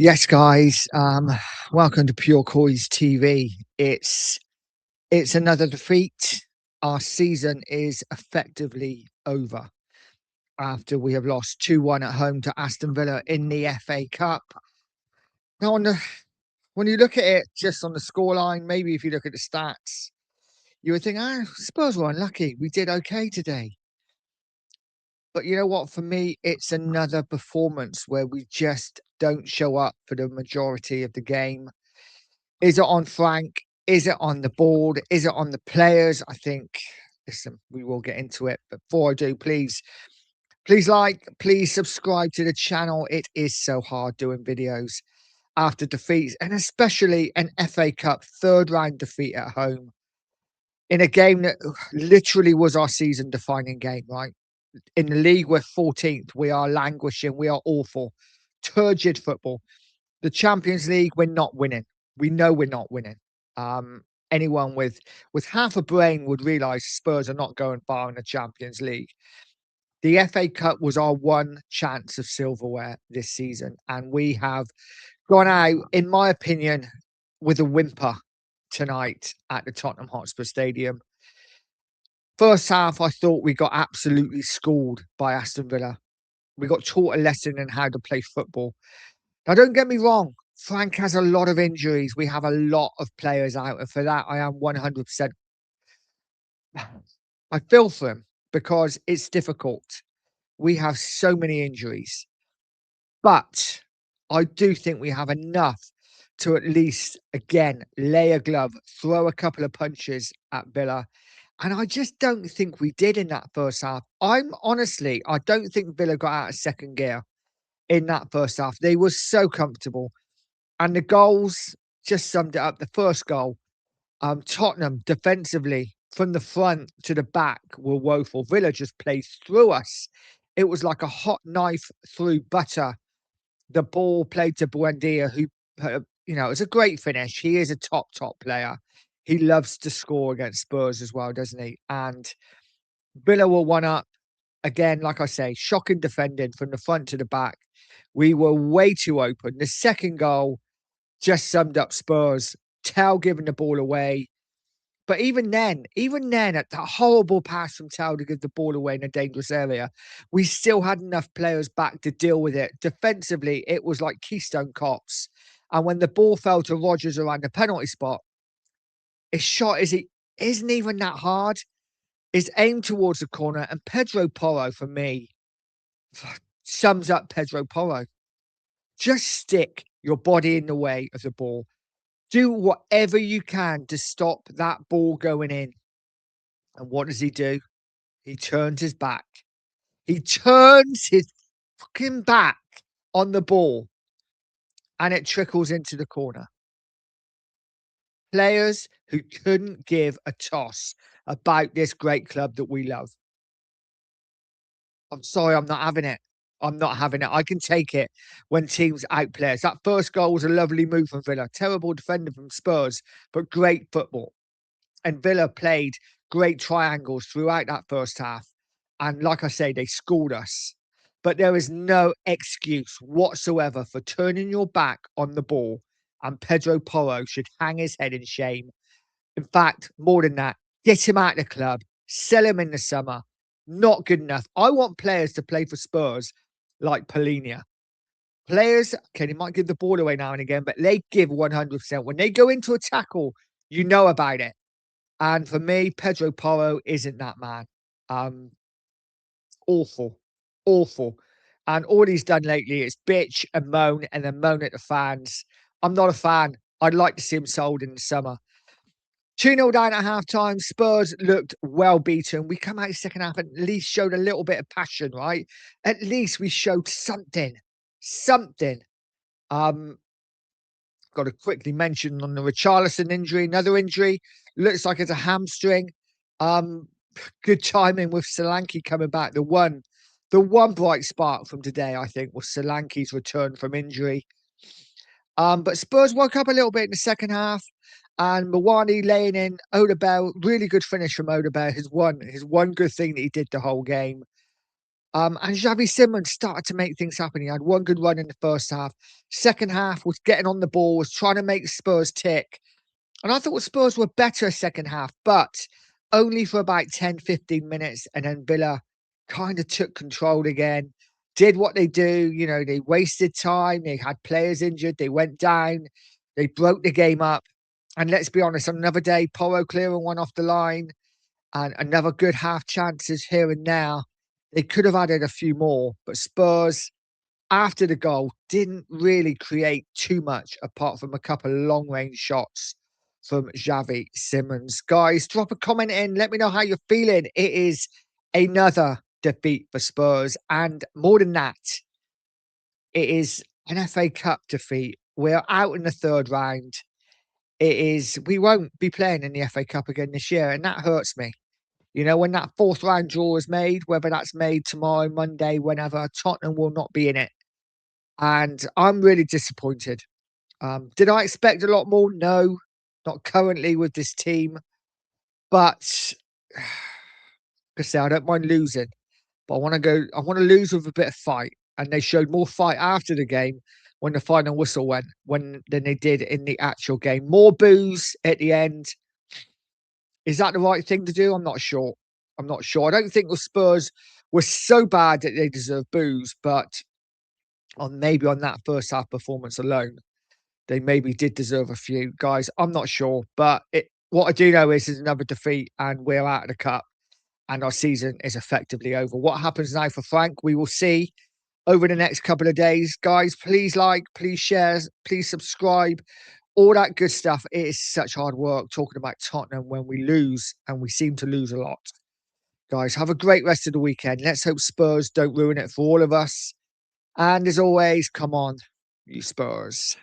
Yes, guys. Welcome to Pure Coys TV. It's another defeat. Our season is effectively over after we have lost 2-1 at home to Aston Villa in the FA Cup. Now, when you look at it just on the scoreline, maybe if you look at the stats, you would think, Spurs were unlucky. We did okay today. But you know what? For me, it's another performance where we just don't show up for the majority of the game. Is it on Frank? Is it on the board? Is it on the players? I think, listen, we will get into it. But before I do, please like, please subscribe to the channel. It is so hard doing videos after defeats, and especially an FA Cup third round defeat at home in a game that literally was our season defining game, right? In the league, we're 14th. We are languishing. We are awful. Turgid football. The Champions League, we're not winning. We know we're not winning. Anyone with half a brain would realise Spurs are not going far in the Champions League. The FA Cup was our one chance of silverware this season, and we have gone out, in my opinion, with a whimper tonight at the Tottenham Hotspur Stadium. First half, I thought we got absolutely schooled by Aston Villa. We got taught a lesson in how to play football. Now, don't get me wrong. Frank has a lot of injuries. We have a lot of players out. And for that, I am 100%. I feel for him because it's difficult. We have so many injuries. But I do think we have enough to at least, again, lay a glove, throw a couple of punches at Villa. And I just don't think we did in that first half. I don't think Villa got out of second gear in that first half. They were so comfortable. And the goals just summed it up. The first goal, Tottenham defensively from the front to the back were woeful. Villa just played through us. It was like a hot knife through butter. The ball played to Buendia, who, it was a great finish. He is a top player. He loves to score against Spurs as well, doesn't he? And Villa were one up. Again, like I say, shocking defending from the front to the back. We were way too open. The second goal just summed up Spurs. Tell giving the ball away. But even then, at that horrible pass from Tell to give the ball away in a dangerous area, we still had enough players back to deal with it. Defensively, it was like Keystone Cops. And when the ball fell to Rodgers around the penalty spot, his shot isn't even that hard. It's aimed towards the corner. And Pedro Porro, for me, sums up Pedro Porro. Just stick your body in the way of the ball. Do whatever you can to stop that ball going in. And what does he do? He turns his back. He turns his fucking back on the ball, and it trickles into the corner. Players who couldn't give a toss about this great club that we love. I'm sorry, I'm not having it. I'm not having it. I can take it when teams outplay us. That first goal was a lovely move from Villa. Terrible defender from Spurs, but great football. And Villa played great triangles throughout that first half. And like I say, they schooled us. But there is no excuse whatsoever for turning your back on the ball. And Pedro Porro should hang his head in shame. In fact, more than that, get him out of the club, sell him in the summer. Not good enough. I want players to play for Spurs like Polinia. Players, okay, they might give the ball away now and again, but they give 100%. When they go into a tackle, you know about it. And for me, Pedro Porro isn't that man. Awful, awful. And all he's done lately is bitch and moan and then moan at the fans. I'm not a fan. I'd like to see him sold in the summer. 2-0 down at half-time. Spurs looked well beaten. We come out second half and at least showed a little bit of passion, right? At least we showed something. Something. Got to quickly mention on the Richarlison injury, another injury. Looks like it's a hamstring. Good timing with Solanke coming back. The one bright spark from today, I think, was Solanke's return from injury. But Spurs woke up a little bit in the second half. And Mawani laying in Odebell, really good finish from Odebell. His one good thing that he did the whole game. And Xavi Simons started to make things happen. He had one good run in the first half. Second half was getting on the ball, was trying to make Spurs tick. And I thought Spurs were better second half, but only for about 10, 15 minutes. And then Villa kind of took control again, did what they do. You know, they wasted time. They had players injured. They went down. They broke the game up. And let's be honest, on another day, Porro clearing one off the line and another good half chances here and there. They could have added a few more, but Spurs, after the goal, didn't really create too much apart from a couple of long range shots from Xavi Simons. Guys, drop a comment in. Let me know how you're feeling. It is another defeat for Spurs. And more than that, it is an FA Cup defeat. We're out in the third round. We won't be playing in the FA Cup again this year. And that hurts me. You know, when that fourth round draw is made, whether that's made tomorrow, Monday, whenever, Tottenham will not be in it. And I'm really disappointed. Did I expect a lot more? No, not currently with this team. But like I say, I don't mind losing. But I want to lose with a bit of fight. And they showed more fight after the game when the final whistle went than they did in the actual game. More boos at the end. Is that the right thing to do? I'm not sure. I'm not sure. I don't think the Spurs were so bad that they deserve boos, but maybe on that first half performance alone, they maybe did deserve a few. Guys, I'm not sure. But what I do know is there's another defeat and we're out of the cup and our season is effectively over. What happens now for Frank, we will see over the next couple of days. Guys, please like, please share, please subscribe. All that good stuff. It is such hard work talking about Tottenham when we lose, and we seem to lose a lot. Guys, have a great rest of the weekend. Let's hope Spurs don't ruin it for all of us. And as always, come on, you Spurs.